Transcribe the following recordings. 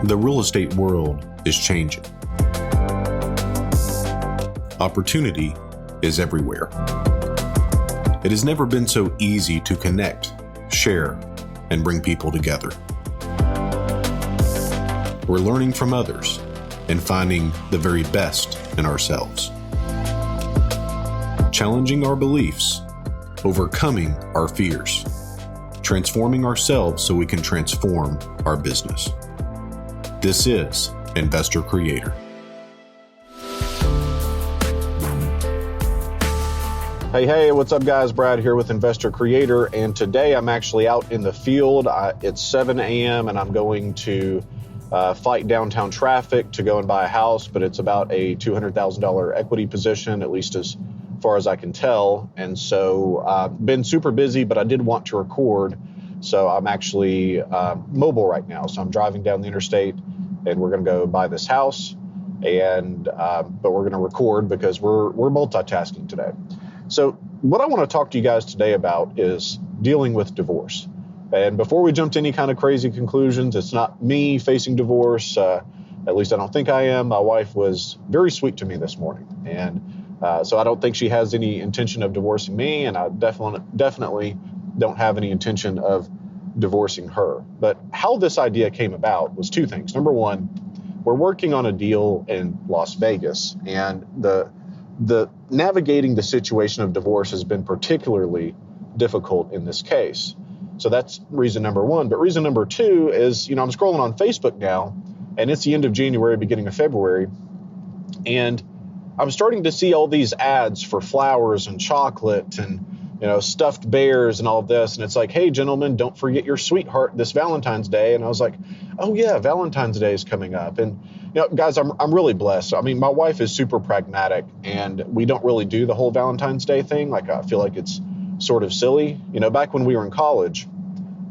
The real estate world is changing. Opportunity is everywhere. It has never been so easy to connect, share, and bring people together. We're learning from others and finding the very best in ourselves. Challenging our beliefs, overcoming our fears, transforming ourselves so we can transform our business. This is Investor Creator. Hey, what's up guys? Brad here with Investor Creator, and today I'm actually out in the field. It's 7 a.m. and I'm going to fight downtown traffic to go and buy a house, but it's about a $200,000 equity position, at least as far as I can tell. And so been super busy, but I did want to record. So I'm actually mobile right now. So I'm driving down the interstate and we're going to go buy this house, and but we're going to record because we're multitasking today. So what I want to talk to you guys today about is dealing with divorce. And before we jump to any kind of crazy conclusions, it's not me facing divorce. At least I don't think I am. My wife was very sweet to me this morning. And so I don't think she has any intention of divorcing me. And I definitely don't have any intention of divorcing her. But how this idea came about was two things. Number one, we're working on a deal in Las Vegas, and the navigating the situation of divorce has been particularly difficult in this case. So that's reason number one. But reason number two is, I'm scrolling on Facebook now, and it's the end of January, beginning of February, and I'm starting to see all these ads for flowers and chocolate and stuffed bears and all of this. And it's like, hey, gentlemen, don't forget your sweetheart this Valentine's Day. And I was like, oh yeah, Valentine's Day is coming up. And guys, I'm really blessed. I mean, my wife is super pragmatic, and we don't really do the whole Valentine's Day thing. Like, I feel like it's sort of silly. Back when we were in college,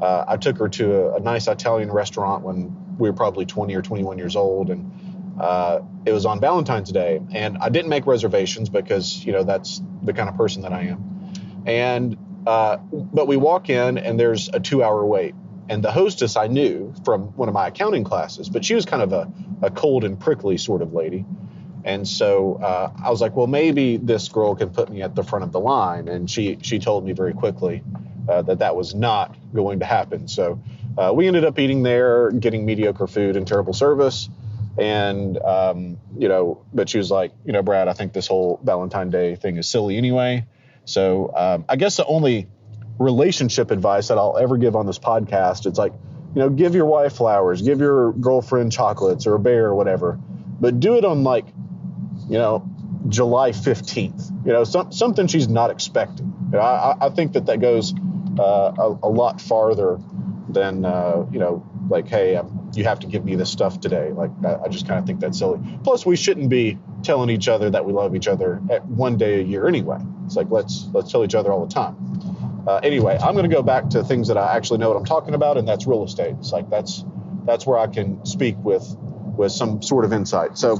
I took her to a nice Italian restaurant when we were probably 20 or 21 years old. And it was on Valentine's Day, and I didn't make reservations because, that's the kind of person that I am. And, but we walk in and there's a 2-hour wait, and the hostess I knew from one of my accounting classes, but she was kind of a cold and prickly sort of lady. And so, I was like, well, maybe this girl can put me at the front of the line. And she told me very quickly, that was not going to happen. So, we ended up eating there, getting mediocre food and terrible service. And, but she was like, Brad, I think this whole Valentine's Day thing is silly anyway. So I guess the only relationship advice that I'll ever give on this podcast, it's like, give your wife flowers, give your girlfriend chocolates or a bear or whatever, but do it on July 15th, something she's not expecting. I think that goes a lot farther than, like, hey, you have to give me this stuff today. Like, I just kind of think that's silly. Plus, we shouldn't be telling each other that we love each other at one day a year anyway. It's like, let's tell each other all the time. Anyway, I'm going to go back to things that I actually know what I'm talking about, and that's real estate. It's like, that's where I can speak with some sort of insight. So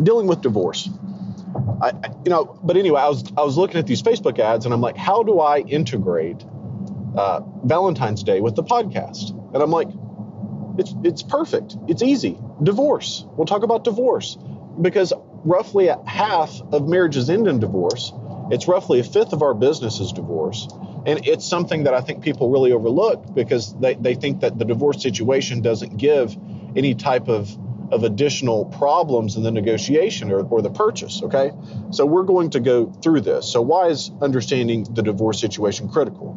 dealing with divorce, but anyway, I was looking at these Facebook ads, and I'm like, how do I integrate Valentine's Day with the podcast? And I'm like, it's perfect. It's easy. Divorce. We'll talk about divorce, because roughly half of marriages end in divorce. It's roughly a fifth of our business is divorce. And it's something that I think people really overlook, because they think that the divorce situation doesn't give any type of additional problems in the negotiation or the purchase. Okay. So we're going to go through this. So why is understanding the divorce situation critical?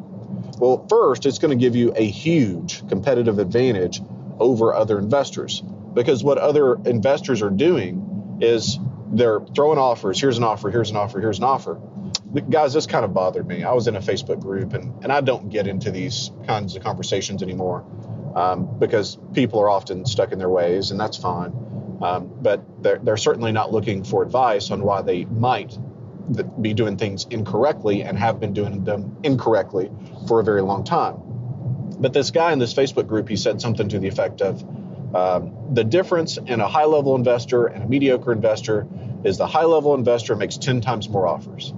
Well, first, it's going to give you a huge competitive advantage over other investors, because what other investors are doing is they're throwing offers. Here's an offer, here's an offer, here's an offer. Guys, this kind of bothered me. I was in a Facebook group, and I don't get into these kinds of conversations anymore because people are often stuck in their ways, and that's fine. But they're certainly not looking for advice on why they might be doing things incorrectly and have been doing them incorrectly for a very long time. But this guy in this Facebook group, he said something to the effect of, the difference in a high-level investor and a mediocre investor is the high-level investor makes 10 times more offers.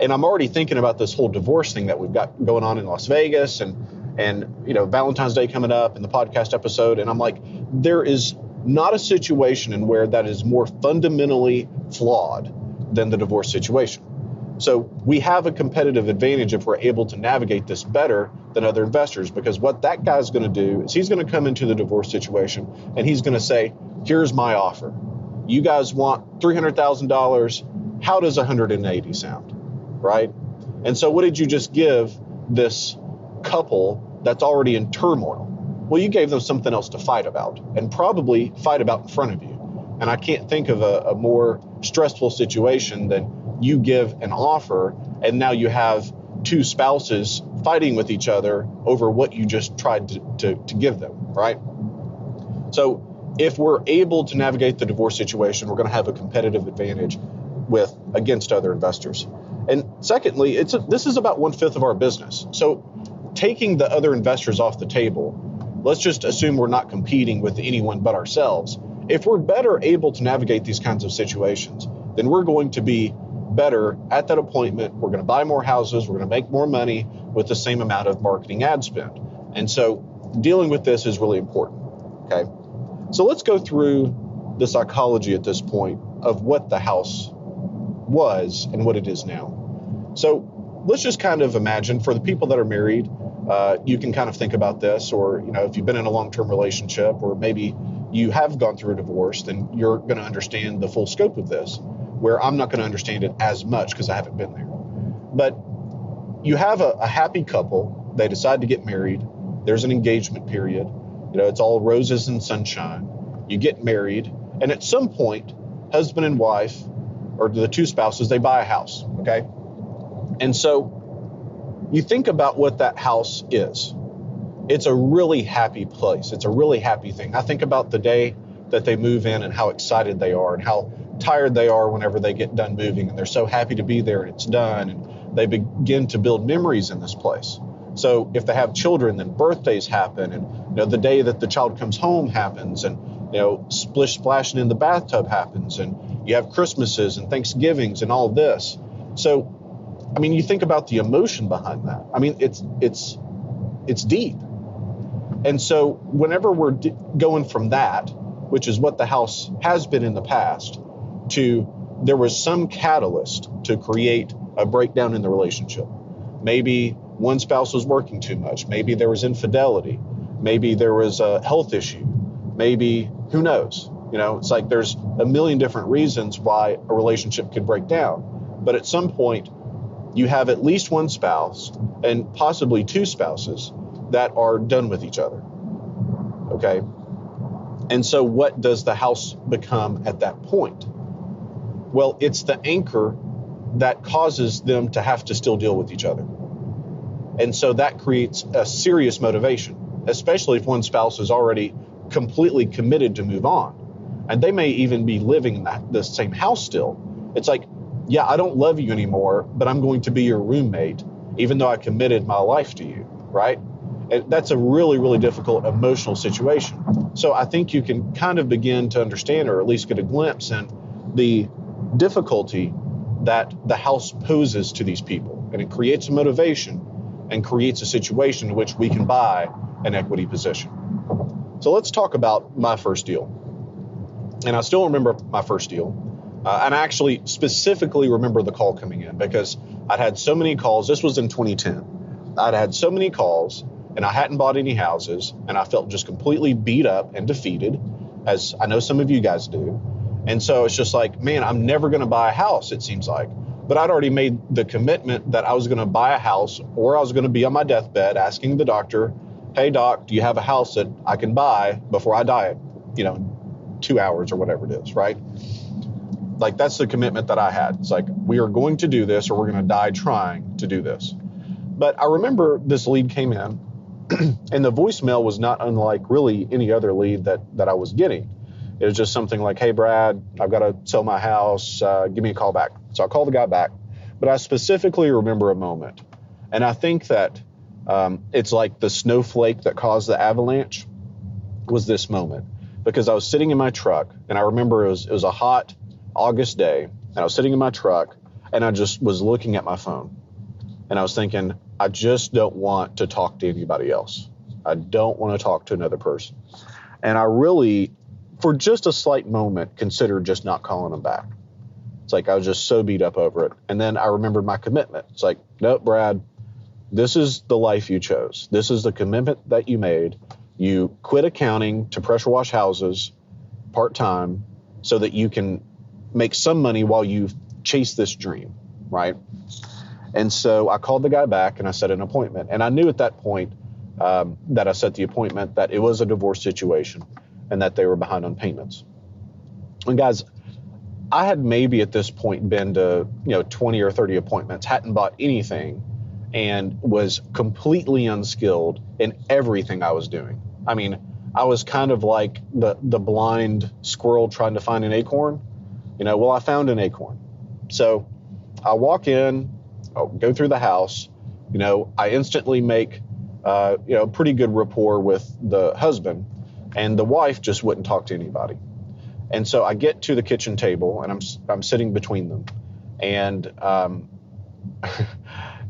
And I'm already thinking about this whole divorce thing that we've got going on in Las Vegas, and and, Valentine's Day coming up in the podcast episode. And I'm like, there is not a situation in where that is more fundamentally flawed than the divorce situation. So we have a competitive advantage if we're able to navigate this better than other investors, because what that guy's going to do is he's going to come into the divorce situation and he's going to say, here's my offer. You guys want $300,000. How does 180 sound? Right? And so what did you just give this couple that's already in turmoil? Well, you gave them something else to fight about, and probably fight about in front of you. And I can't think of a more stressful situation than you give an offer and now you have two spouses fighting with each other over what you just tried to give them, right? So if we're able to navigate the divorce situation, we're going to have a competitive advantage against other investors. And secondly, this is about 1/5 of our business. So taking the other investors off the table, let's just assume we're not competing with anyone but ourselves. If we're better able to navigate these kinds of situations, then we're going to be better at that appointment. We're going to buy more houses. We're going to make more money with the same amount of marketing ad spend. And so dealing with this is really important. Okay. So let's go through the psychology at this point of what the house was and what it is now. So let's just kind of imagine, for the people that are married, you can kind of think about this, or, if you've been in a long-term relationship, or maybe you have gone through a divorce, then you're going to understand the full scope of this, where I'm not going to understand it as much because I haven't been there. But you have a happy couple. They decide to get married. There's an engagement period. It's all roses and sunshine. You get married, and at some point, husband and wife, or the two spouses, they buy a house, okay? And so you think about what that house is. It's a really happy place. It's a really happy thing. I think about the day that they move in and how excited they are and how tired they are whenever they get done moving, and they're so happy to be there and it's done, and they begin to build memories in this place. So if they have children, then birthdays happen, and the day that the child comes home happens, and splish splashing in the bathtub happens, and you have Christmases and Thanksgivings and all this. So you think about the emotion behind that. It's deep. And so whenever we're going from that, which is what the house has been in the past, to there was some catalyst to create a breakdown in the relationship. Maybe one spouse was working too much. Maybe there was infidelity. Maybe there was a health issue. Maybe, who knows? It's like there's a million different reasons why a relationship could break down. But at some point, you have at least one spouse and possibly two spouses that are done with each other. Okay? And so what does the house become at that point? Well, it's the anchor that causes them to have to still deal with each other. And so that creates a serious motivation, especially if one spouse is already completely committed to move on. And they may even be living in the same house still. It's like, yeah, I don't love you anymore, but I'm going to be your roommate, even though I committed my life to you, right? And that's a really, really difficult emotional situation. So I think you can kind of begin to understand, or at least get a glimpse in the difficulty that the house poses to these people. And it creates a motivation and creates a situation in which we can buy an equity position. So let's talk about my first deal. And I still remember my first deal. And I actually specifically remember the call coming in because I'd had so many calls. This was in 2010. I'd had so many calls and I hadn't bought any houses, and I felt just completely beat up and defeated, as I know some of you guys do. And so it's just like, man, I'm never going to buy a house, it seems like. But I'd already made the commitment that I was going to buy a house, or I was going to be on my deathbed asking the doctor, hey, doc, do you have a house that I can buy before I die, in 2 hours or whatever it is, right? Like, that's the commitment that I had. It's like, we are going to do this, or we're going to die trying to do this. But I remember this lead came in, and the voicemail was not unlike really any other lead that I was getting. It was just something like, hey, Brad, I've got to sell my house. Give me a call back. So I called the guy back. But I specifically remember a moment. And I think that it's like the snowflake that caused the avalanche was this moment. Because I was sitting in my truck, and I remember it was a hot August day, and I was sitting in my truck, and I just was looking at my phone. And I was thinking, I just don't want to talk to anybody else. I don't want to talk to another person. And I really, for just a slight moment, considered just not calling them back. It's like I was just so beat up over it. And then I remembered my commitment. It's like, nope, Brad, this is the life you chose. This is the commitment that you made. You quit accounting to pressure wash houses part-time so that you can make some money while you chase this dream, right? And so I called the guy back and I set an appointment. And I knew at that point that I set the appointment that it was a divorce situation and that they were behind on payments. And guys, I had maybe at this point been to 20 or 30 appointments, hadn't bought anything, and was completely unskilled in everything I was doing. I mean, I was kind of like the blind squirrel trying to find an acorn. Well, I found an acorn. So I walk in, I'll go through the house. I instantly make pretty good rapport with the husband, and the wife just wouldn't talk to anybody. And so I get to the kitchen table and I'm sitting between them, and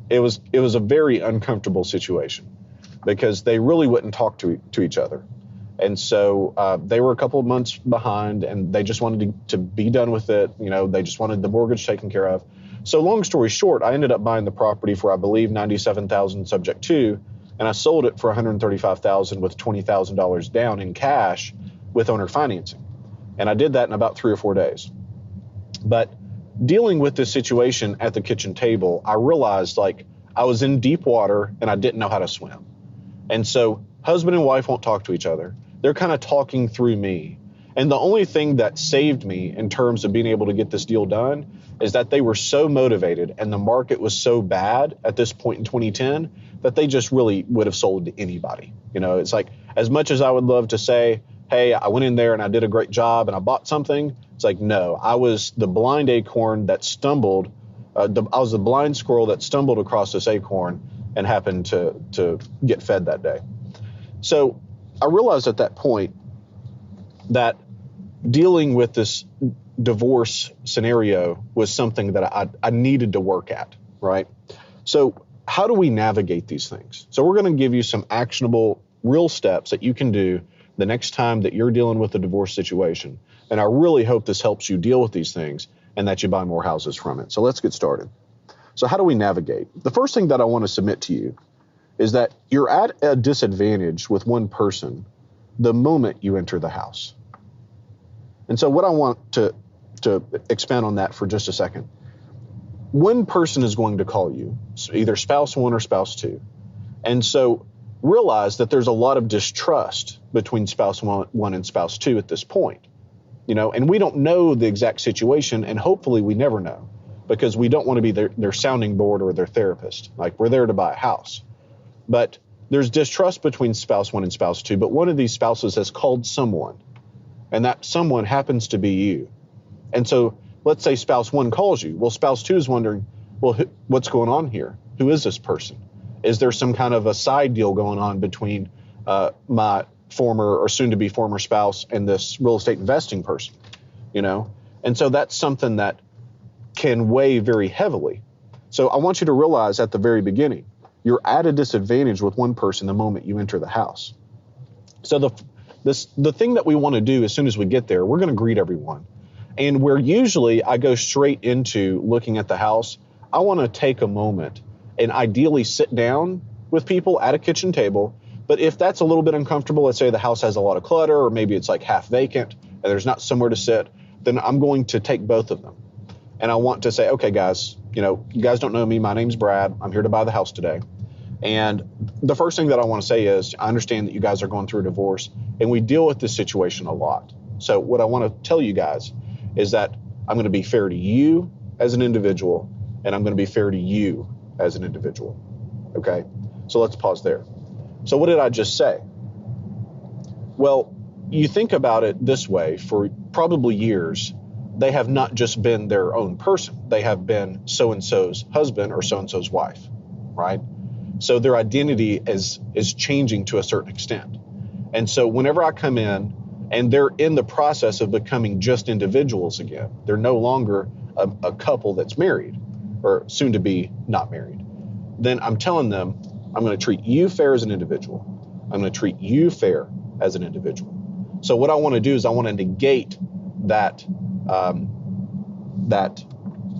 it was a very uncomfortable situation because they really wouldn't talk to each other. And so they were a couple of months behind, and they just wanted to be done with it. They just wanted the mortgage taken care of. So long story short, I ended up buying the property for, I believe, $97,000 subject to, and I sold it for $135,000 with $20,000 down in cash with owner financing. And I did that in about 3 or 4 days. But dealing with this situation at the kitchen table, I realized like I was in deep water and I didn't know how to swim. And so husband and wife won't talk to each other. They're kind of talking through me. And the only thing that saved me in terms of being able to get this deal done is that they were so motivated and the market was so bad at this point in 2010 that they just really would have sold to anybody. It's like, as much as I would love to say, hey, I went in there and I did a great job and I bought something, it's like, no, I was the blind acorn that stumbled. I was the blind squirrel that stumbled across this acorn and happened to get fed that day. So I realized at that point that dealing with this divorce scenario was something that I needed to work at, right? So how do we navigate these things? So we're going to give you some actionable, real steps that you can do the next time that you're dealing with a divorce situation. And I really hope this helps you deal with these things and that you buy more houses from it. So let's get started. So how do we navigate? The first thing that I want to submit to you is that you're at a disadvantage with one person the moment you enter the house. And so what I want to expand on that for just a second. One person is going to call you, so either spouse one or spouse two. And so realize that there's a lot of distrust between spouse one and spouse two at this point. And we don't know the exact situation, and hopefully we never know, because we don't want to be their sounding board or their therapist. Like, we're there to buy a house. But there's distrust between spouse one and spouse two, but one of these spouses has called someone, and that someone happens to be you. And so let's say spouse one calls you. Well, spouse two is wondering, well, what's going on here? Who is this person? Is there some kind of a side deal going on between my former or soon-to-be former spouse and this real estate investing person? And so that's something that can weigh very heavily. So I want you to realize at the very beginning, you're at a disadvantage with one person the moment you enter the house. So the thing that we want to do as soon as we get there, we're going to greet everyone. And where usually I go straight into looking at the house, I want to take a moment and ideally sit down with people at a kitchen table. But if that's a little bit uncomfortable, let's say the house has a lot of clutter, or maybe it's like half vacant and there's not somewhere to sit, then I'm going to take both of them. And I want to say, okay, guys, you guys don't know me. My name's Brad. I'm here to buy the house today. And the first thing that I want to say is, I understand that you guys are going through a divorce and we deal with this situation a lot. So what I want to tell you guys is that I'm going to be fair to you as an individual, and I'm going to be fair to you as an individual. Okay, so let's pause there. So what did I just say? Well, you think about it this way: for probably years, they have not just been their own person. They have been so-and-so's husband or so-and-so's wife, right? So their identity is changing to a certain extent. And so whenever I come in and they're in the process of becoming just individuals again, they're no longer a couple that's married or soon to be not married. then I'm telling them, I'm going to treat you fair as an individual. I'm going to treat you fair as an individual. So what I want to do is I want to negate that that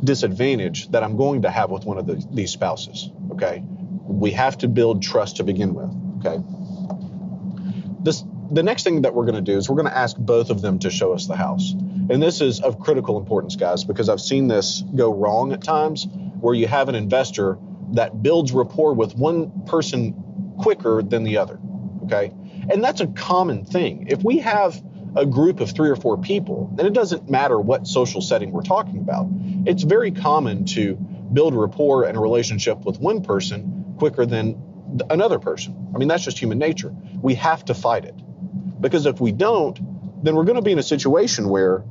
disadvantage that I'm going to have with one of these spouses. Okay, we have to build trust to begin with. Okay, the next thing that we're going to do is we're going to ask both of them to show us the house, and this is of critical importance, guys, because I've seen this go wrong at times, where you have an investor that builds rapport with one person quicker than the other. Okay, and that's a common thing. If we have a group of 3 or 4 people, and it doesn't matter what social setting we're talking about, it's very common to build rapport and a relationship with one person quicker than another person. I mean, that's just human nature. We have to fight it, because if we don't, then we're going to be in a situation where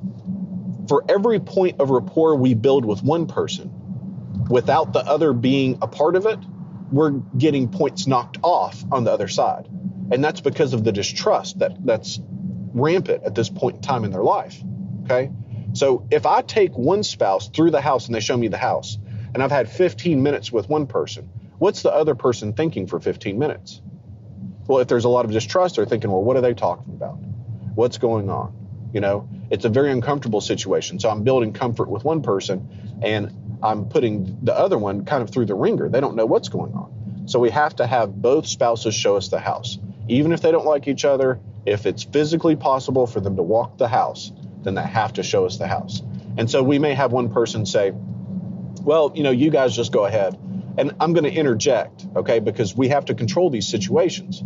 for every point of rapport we build with one person, without the other being a part of it, we're getting points knocked off on the other side. And that's because of the distrust that's rampant at this point in time in their life. Okay. So if I take one spouse through the house and they show me the house, and I've had 15 minutes with one person, what's the other person thinking for 15 minutes? Well, if there's a lot of distrust, they're thinking, well, what are they talking about? What's going on? You know, it's a very uncomfortable situation. So I'm building comfort with one person and I'm putting the other one kind of through the ringer. They don't know what's going on. So we have to have both spouses show us the house. Even if they don't like each other, if it's physically possible for them to walk the house, then they have to show us the house. And so we may have one person say, well, you know, you guys just go ahead. And I'm going to interject, okay, because we have to control these situations.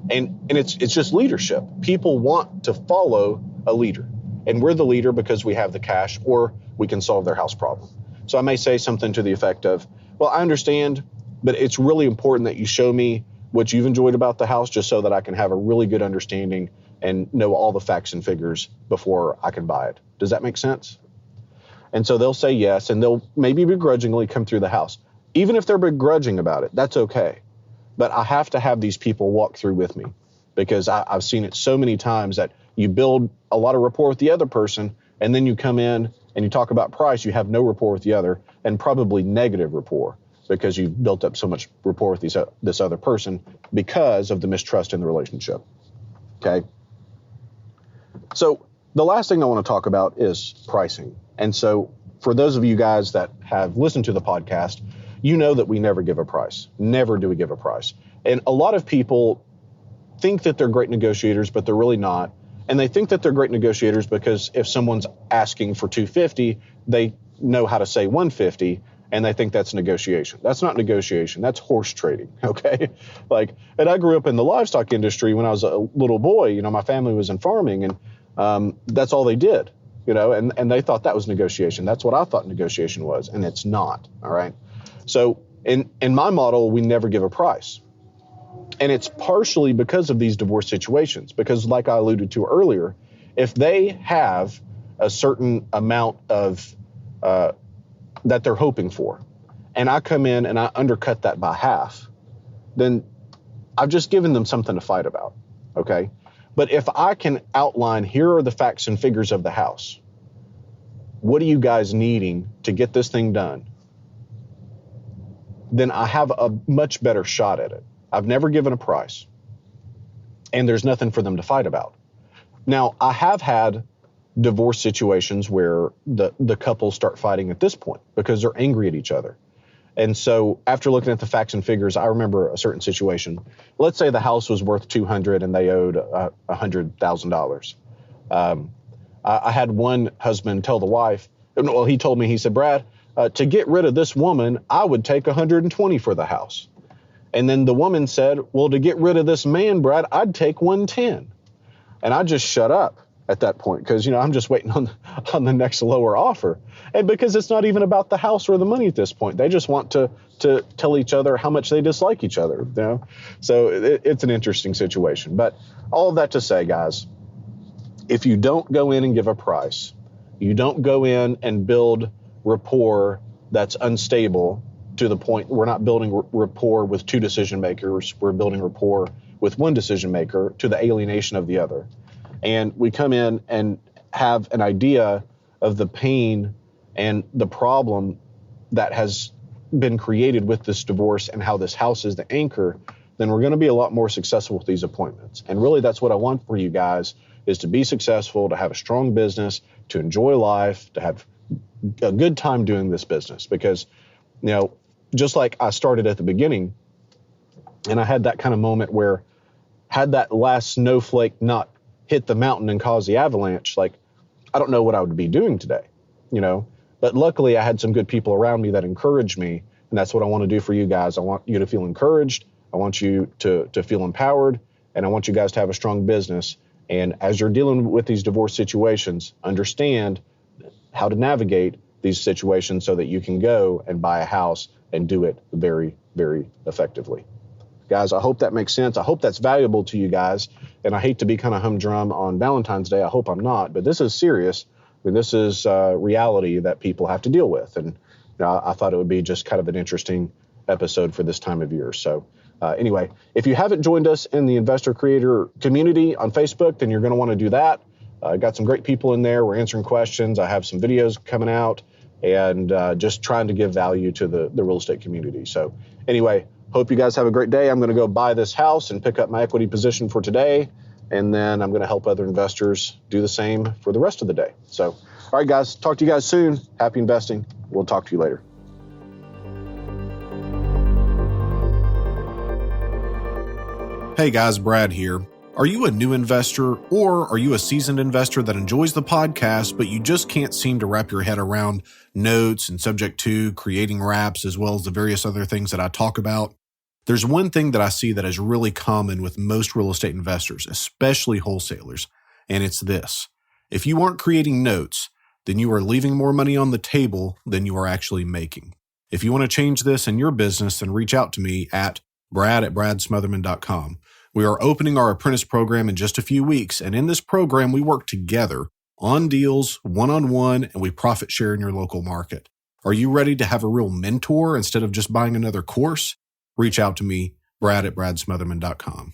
And it's just leadership. People want to follow a leader. And we're the leader because we have the cash, or we can solve their house problem. So I may say something to the effect of, well, I understand, but it's really important that you show me what you've enjoyed about the house, just so that I can have a really good understanding and know all the facts and figures before I can buy it. Does that make sense? And so they'll say yes, and they'll maybe begrudgingly come through the house. Even if they're begrudging about it, that's okay. But I have to have these people walk through with me, because I've seen it so many times that you build a lot of rapport with the other person, and then you come in and you talk about price, you have no rapport with the other, and probably negative rapport, because you've built up so much rapport with this other person because of the mistrust in the relationship. Okay. So the last thing I want to talk about is pricing. And so for those of you guys that have listened to the podcast, you know that we never give a price. Never do we give a price. And a lot of people think that they're great negotiators, but they're really not. And they think that they're great negotiators because if someone's asking for $250, they know how to say $150, and they think that's negotiation. That's not negotiation. That's horse trading. Okay. And I grew up in the livestock industry when I was a little boy. You know, my family was in farming, and that's all they did, you know, and they thought that was negotiation. That's what I thought negotiation was, and it's not. All right. So in my model, we never give a price. And it's partially because of these divorce situations, because like I alluded to earlier, if they have a certain amount of that they're hoping for, and I come in and I undercut that by half, then I've just given them something to fight about. Okay. But if I can outline, here are the facts and figures of the house. What are you guys needing to get this thing done? Then I have a much better shot at it. I've never given a price, and there's nothing for them to fight about. Now, I have had divorce situations where the couple start fighting at this point because they're angry at each other. And so after looking at the facts and figures, I remember a certain situation. Let's say the house was worth $200 and they owed $100,000. I had one husband tell the wife, well, he told me, he said, Brad, to get rid of this woman, I would take $120 for the house. And then the woman said, well, to get rid of this man, Brad, I'd take $110. And I just shut up at that point, because, you know, I'm just waiting on the next lower offer. And because it's not even about the house or the money at this point. They just want to tell each other how much they dislike each other, you know? So it's an interesting situation. But all of that to say, guys, if you don't go in and give a price, you don't go in and build rapport that's unstable to the point we're not building rapport with 2 decision makers, we're building rapport with 1 decision maker to the alienation of the other. And we come in and have an idea of the pain and the problem that has been created with this divorce and how this house is the anchor, then we're going to be a lot more successful with these appointments. And really, that's what I want for you guys, is to be successful, to have a strong business, to enjoy life, to have a good time doing this business. Because, just like I started at the beginning, and I had that kind of moment where, had that last snowflake not hit the mountain and cause the avalanche, like, I don't know what I would be doing today, But luckily, I had some good people around me that encouraged me, and that's what I want to do for you guys. I want you to feel encouraged. I want you to feel empowered, and I want you guys to have a strong business. And as you're dealing with these divorce situations, understand how to navigate these situations so that you can go and buy a house and do it very, very effectively. Guys, I hope that makes sense. I hope that's valuable to you guys. And I hate to be kind of humdrum on Valentine's Day. I hope I'm not, but this is serious. I mean, this is reality that people have to deal with. And I thought it would be just kind of an interesting episode for this time of year. So anyway, if you haven't joined us in the Investor Creator community on Facebook, then you're going to want to do that. I got some great people in there. We're answering questions. I have some videos coming out, and just trying to give value to the real estate community. So anyway, hope you guys have a great day. I'm going to go buy this house and pick up my equity position for today. And then I'm going to help other investors do the same for the rest of the day. So, all right, guys, talk to you guys soon. Happy investing. We'll talk to you later. Hey guys, Brad here. Are you a new investor, or are you a seasoned investor that enjoys the podcast, but you just can't seem to wrap your head around notes and subject to creating wraps, as well as the various other things that I talk about? There's one thing that I see that is really common with most real estate investors, especially wholesalers, and it's this. If you aren't creating notes, then you are leaving more money on the table than you are actually making. If you want to change this in your business, then reach out to me at brad@bradsmotherman.com. We are opening our apprentice program in just a few weeks, and in this program, we work together on deals, one-on-one, and we profit share in your local market. Are you ready to have a real mentor instead of just buying another course? Reach out to me, brad@bradsmotherman.com.